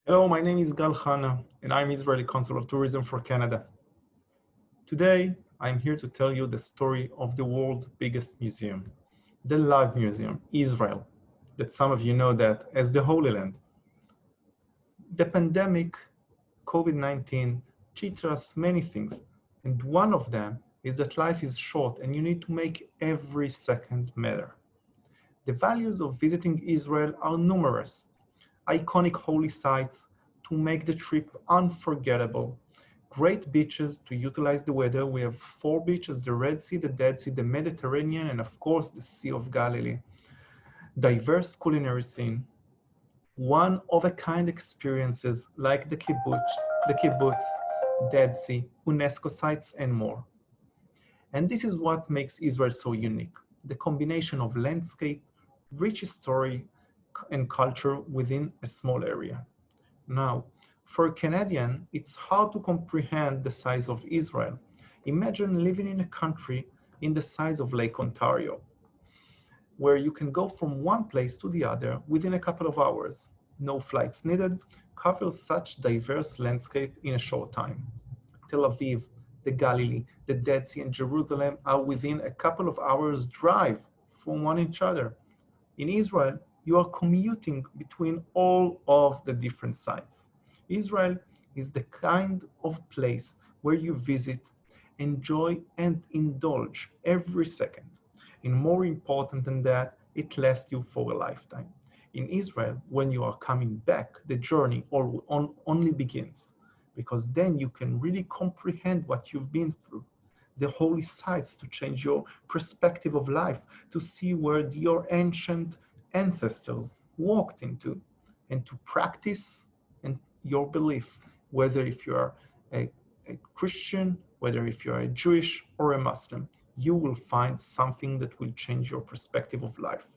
Hello, my name is Gal Khana, and I'm Israeli Consul of Tourism for Canada. Today, I'm here to tell you the story of the world's biggest museum, the Live Museum, Israel, that some of you know that as the Holy Land. The pandemic, COVID-19, teaches us many things, and one of them is that life is short and you need to make every second matter. The values of visiting Israel are numerous. Iconic holy sites to make the trip unforgettable. Great beaches to utilize the weather. We have 4 beaches, the Red Sea, the Dead Sea, the Mediterranean, and of course the Sea of Galilee. Diverse culinary scene. One-of-a-kind experiences like the kibbutz, Dead Sea, UNESCO sites, and more. And this is what makes Israel so unique. The combination of landscape, rich history, and culture within a small area. Now, for a Canadian, it's hard to comprehend the size of Israel. Imagine living in a country in the size of Lake Ontario, where you can go from one place to the other within a couple of hours. No flights needed, covers such diverse landscape in a short time. Tel Aviv, the Galilee, the Dead Sea, and Jerusalem are within a couple of hours drive from one each other. In Israel, you are commuting between all of the different sites. Israel is the kind of place where you visit, enjoy, and indulge every second. And more important than that, it lasts you for a lifetime. In Israel, when you are coming back, the journey only begins, because then you can really comprehend what you've been through. The holy sites to change your perspective of life, to see where your ancient ancestors walked into, and to practice and your belief, whether if you are a Christian, whether if you are a Jewish or a Muslim, you will find something that will change your perspective of life.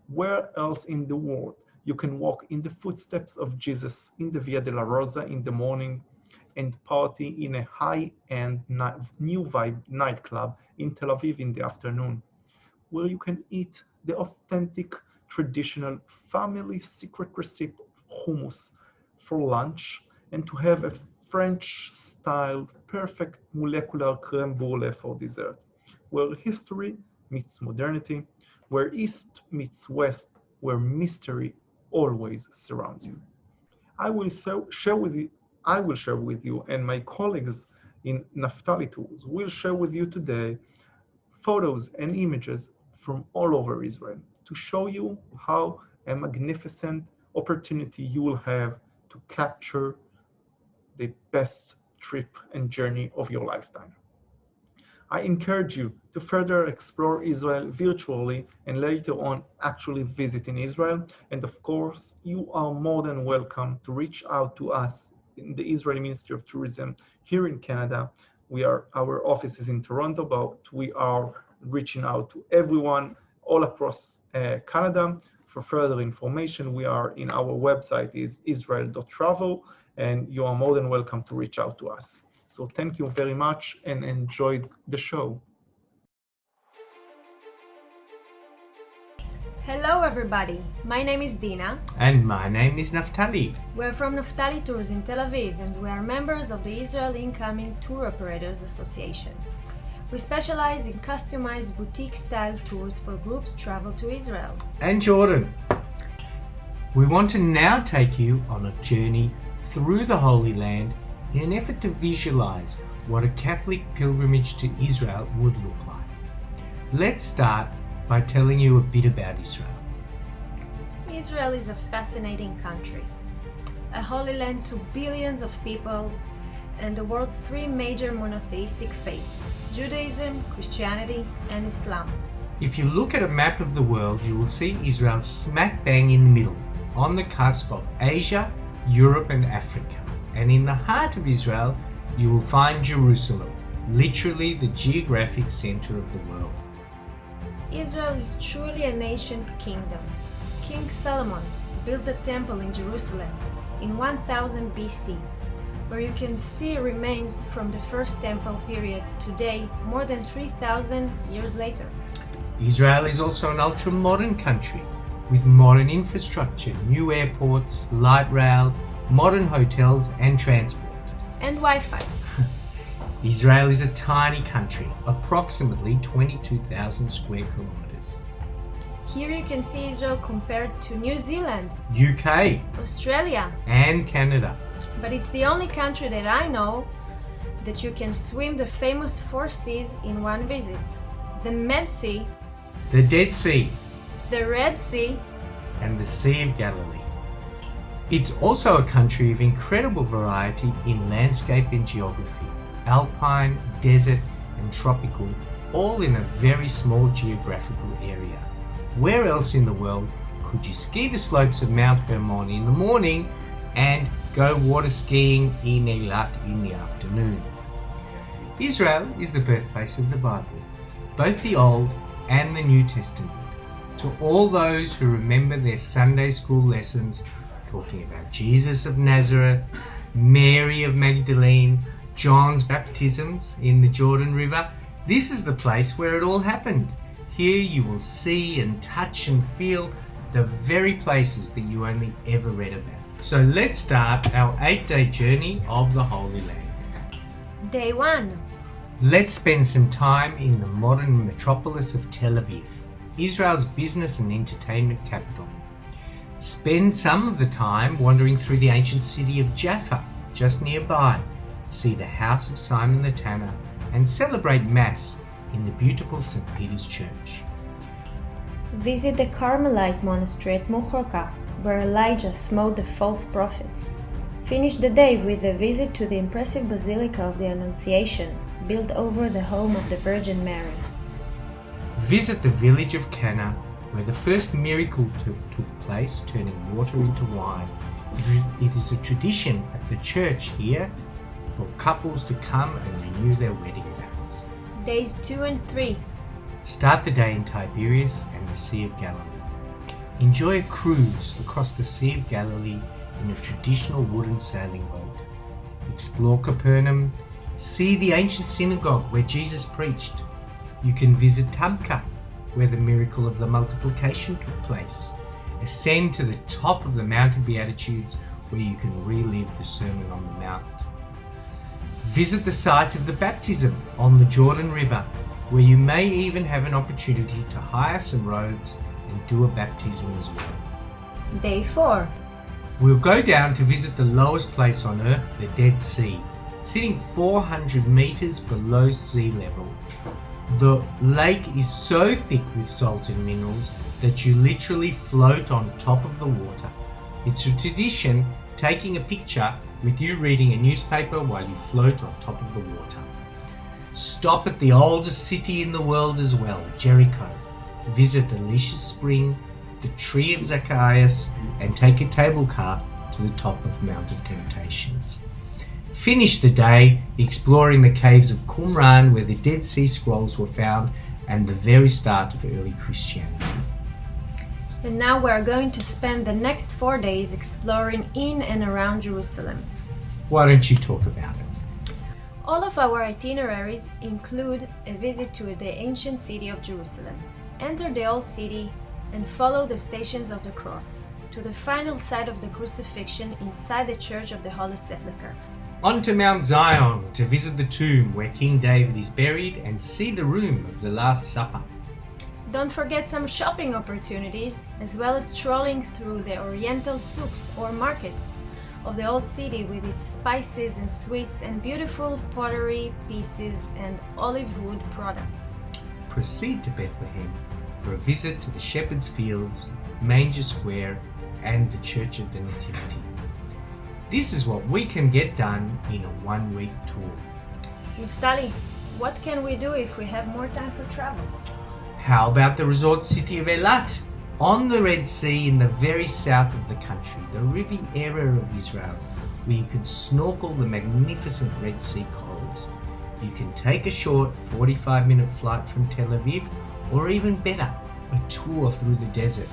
Where else in the world you can walk in the footsteps of Jesus in the Via della Rosa in the morning and party in a high-end new vibe nightclub in Tel Aviv in the afternoon, where you can eat the authentic traditional family secret recipe hummus for lunch, and to have a French-styled perfect molecular creme brulee for dessert, where history meets modernity, where East meets West, where mystery always surrounds you. I will share with you, and my colleagues in Naftali Tools will share with you today photos and images from all over Israel to show you how a magnificent opportunity you will have to capture the best trip and journey of your lifetime. I encourage you to further explore Israel virtually and later on actually visit in Israel. And of course, you are more than welcome to reach out to us in the Israeli Ministry of Tourism here in Canada. Our office is in Toronto, but we are reaching out to everyone all across Canada. For further information, we are in our website is israel.travel, and you are more than welcome to reach out to us. So thank you very much and enjoy the show. Hello everybody, my name is Dina. And my name is Naftali. We're from Naftali Tours in Tel Aviv and we are members of the Israel Incoming Tour Operators Association. We specialize in customized boutique-style tours for groups travel to Israel. And Jordan. We want to now take you on a journey through the Holy Land in an effort to visualize what a Catholic pilgrimage to Israel would look like. Let's start by telling you a bit about Israel. Israel is a fascinating country, a holy land to billions of people and the world's 3 major monotheistic faiths, Judaism, Christianity, and Islam. If you look at a map of the world, you will see Israel smack bang in the middle, on the cusp of Asia, Europe, and Africa. And in the heart of Israel, you will find Jerusalem, literally the geographic center of the world. Israel is truly an ancient kingdom. King Solomon built the temple in Jerusalem in 1000 BC, where you can see remains from the first temple period today, more than 3,000 years later. Israel is also an ultra-modern country with modern infrastructure, new airports, light rail, modern hotels and transport. And Wi-Fi. Israel is a tiny country, approximately 22,000 square kilometers. Here you can see Israel compared to New Zealand, UK Australia, and Canada. but it's the only country that I know that you can swim the famous 4 seas in one visit. The Med Sea, The Dead Sea the Red Sea, and the Sea of Galilee. It's also a country of incredible variety in landscape and geography. Alpine, desert and tropical, all in a very small geographical area. Where else in the world could you ski the slopes of Mount Hermon in the morning and go water skiing in Eilat in the afternoon? Israel is the birthplace of the Bible, both the Old and the New Testament. To all those who remember their Sunday school lessons talking about Jesus of Nazareth, Mary of Magdalene, John's baptisms in the Jordan River, this is the place where it all happened. Here you will see and touch and feel the very places that you only ever read about. So let's start our 8-day journey of the Holy Land. Day 1. Let's spend some time in the modern metropolis of Tel Aviv, Israel's business and entertainment capital. Spend some of the time wandering through the ancient city of Jaffa, just nearby. See the house of Simon the Tanner and celebrate Mass in the beautiful St. Peter's Church. Visit the Carmelite monastery at Mochoka, where Elijah smote the false prophets. Finish the day with a visit to the impressive Basilica of the Annunciation, built over the home of the Virgin Mary. Visit the village of Cana, where the first miracle took place, turning water into wine. It is a tradition at the church here for couples to come and renew their wedding vows. Days 2 and 3. Start the day in Tiberias and the Sea of Galilee. Enjoy a cruise across the Sea of Galilee in a traditional wooden sailing boat. Explore Capernaum. See the ancient synagogue where Jesus preached. You can visit Tabqa, where the miracle of the multiplication took place. Ascend to the top of the Mount of Beatitudes, where you can relive the Sermon on the Mount. Visit the site of the baptism on the Jordan River, where you may even have an opportunity to hire some robes and do a baptism as well. Day 4. We'll go down to visit the lowest place on earth, the Dead Sea, sitting 400 meters below sea level. The lake is so thick with salt and minerals that you literally float on top of the water. It's a tradition taking a picture with you reading a newspaper while you float on top of the water. Stop at the oldest city in the world as well, Jericho. Visit Elisha's spring, the tree of Zacchaeus, and take a table car to the top of Mount of Temptations. Finish the day exploring the caves of Qumran, where the Dead Sea Scrolls were found and the very start of early Christianity. And now we are going to spend the next 4 days exploring in and around Jerusalem. Why don't you talk about it? All of our itineraries include a visit to the ancient city of Jerusalem. Enter the old city and follow the Stations of the Cross to the final site of the crucifixion inside the Church of the Holy Sepulchre. On to Mount Zion to visit the tomb where King David is buried and see the room of the Last Supper. Don't forget some shopping opportunities, as well as strolling through the oriental souks or markets of the old city with its spices and sweets and beautiful pottery pieces and olive wood products. Proceed to Bethlehem for a visit to the Shepherd's Fields, Manger Square, and the Church of the Nativity. This is what we can get done in a 1-week tour. Naftali, what can we do if we have more time for travel? How about the resort city of Eilat, on the Red Sea in the very south of the country, the Riviera of Israel, where you can snorkel the magnificent Red Sea corals. You can take a short 45-minute flight from Tel Aviv, or even better, a tour through the desert.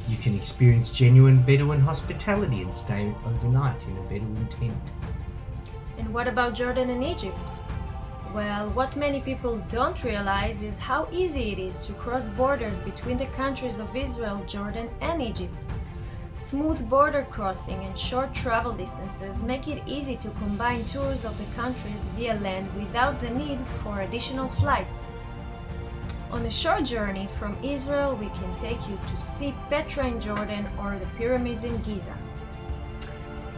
You can experience genuine Bedouin hospitality and stay overnight in a Bedouin tent. And what about Jordan and Egypt? Well, what many people don't realize is how easy it is to cross borders between the countries of Israel, Jordan, and Egypt. Smooth border crossing and short travel distances make it easy to combine tours of the countries via land without the need for additional flights. On a short journey from Israel, we can take you to see Petra in Jordan or the pyramids in Giza.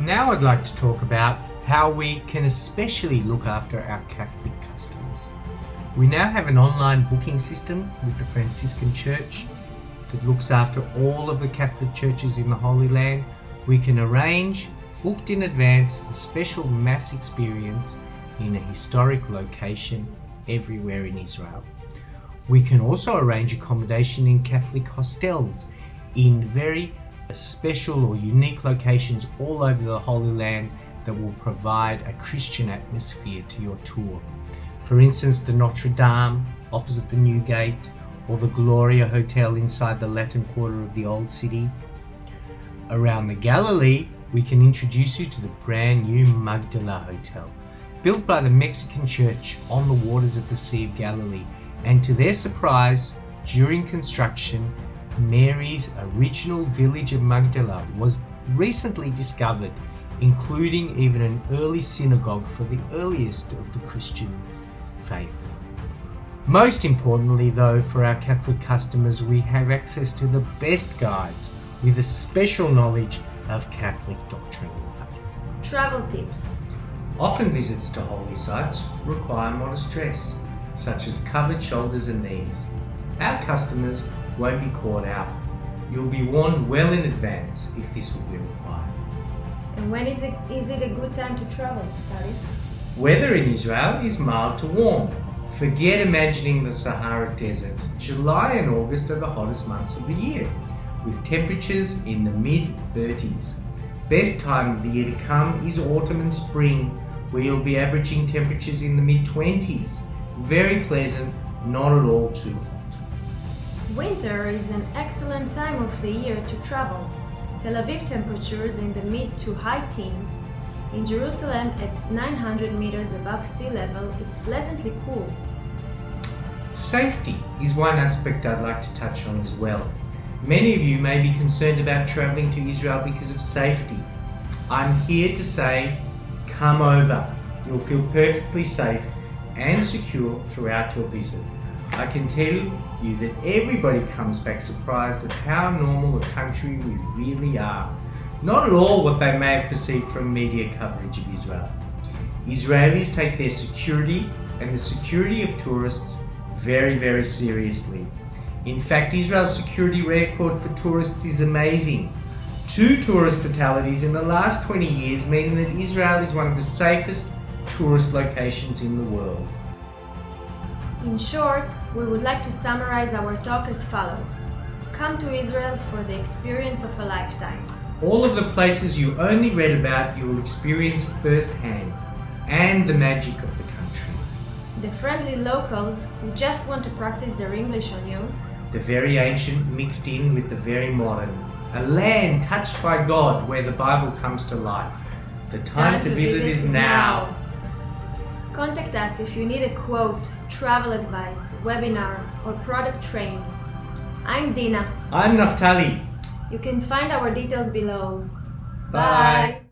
Now I'd like to talk about how we can especially look after our Catholic customers. We now have an online booking system with the Franciscan Church that looks after all of the Catholic churches in the Holy Land. We can arrange, booked in advance, a special Mass experience in a historic location everywhere in Israel. We can also arrange accommodation in Catholic hostels in very special or unique locations all over the Holy Land that will provide a Christian atmosphere to your tour. For instance, the Notre Dame opposite the New Gate, or the Gloria Hotel inside the Latin Quarter of the Old City. Around the Galilee, we can introduce you to the brand new Magdala Hotel, built by the Mexican Church on the waters of the Sea of Galilee. And to their surprise, during construction, Mary's original village of Magdala was recently discovered, including even an early synagogue for the earliest of the Christian faith. Most importantly, though, for our Catholic customers, we have access to the best guides with a special knowledge of Catholic doctrine and faith. Travel tips. Often visits to holy sites require modest dress, such as covered shoulders and knees. Our customers won't be caught out. You'll be warned well in advance if this will be required. And when is it a good time to travel, Tarif? Weather in Israel is mild to warm. Forget imagining the Sahara Desert. July and August are the hottest months of the year, with temperatures in the mid-30s. Best time of the year to come is autumn and spring, where you'll be averaging temperatures in the mid-20s. Very pleasant, not at all too hot. Winter is an excellent time of the year to travel. Tel Aviv temperatures in the mid to high teens. In Jerusalem, at 900 meters above sea level, it's pleasantly cool. Safety is one aspect I'd like to touch on as well. Many of you may be concerned about traveling to Israel because of safety. I'm here to say, come over. You'll feel perfectly safe and secure throughout your visit. I can tell you that everybody comes back surprised at how normal a country we really are. Not at all what they may have perceived from media coverage of Israel. Israelis take their security and the security of tourists very, very seriously. In fact, Israel's security record for tourists is amazing. 2 tourist fatalities in the last 20 years mean that Israel is one of the safest tourist locations in the world. In short, we would like to summarize our talk as follows. Come to Israel for the experience of a lifetime. All of the places you only read about, you will experience firsthand, and the magic of the country. The friendly locals who just want to practice their English on you. The very ancient mixed in with the very modern. A land touched by God where the Bible comes to life. The time to visit is now. Contact us if you need a quote, travel advice, webinar, or product training. I'm Dina. I'm Naftali. You can find our details below. Bye.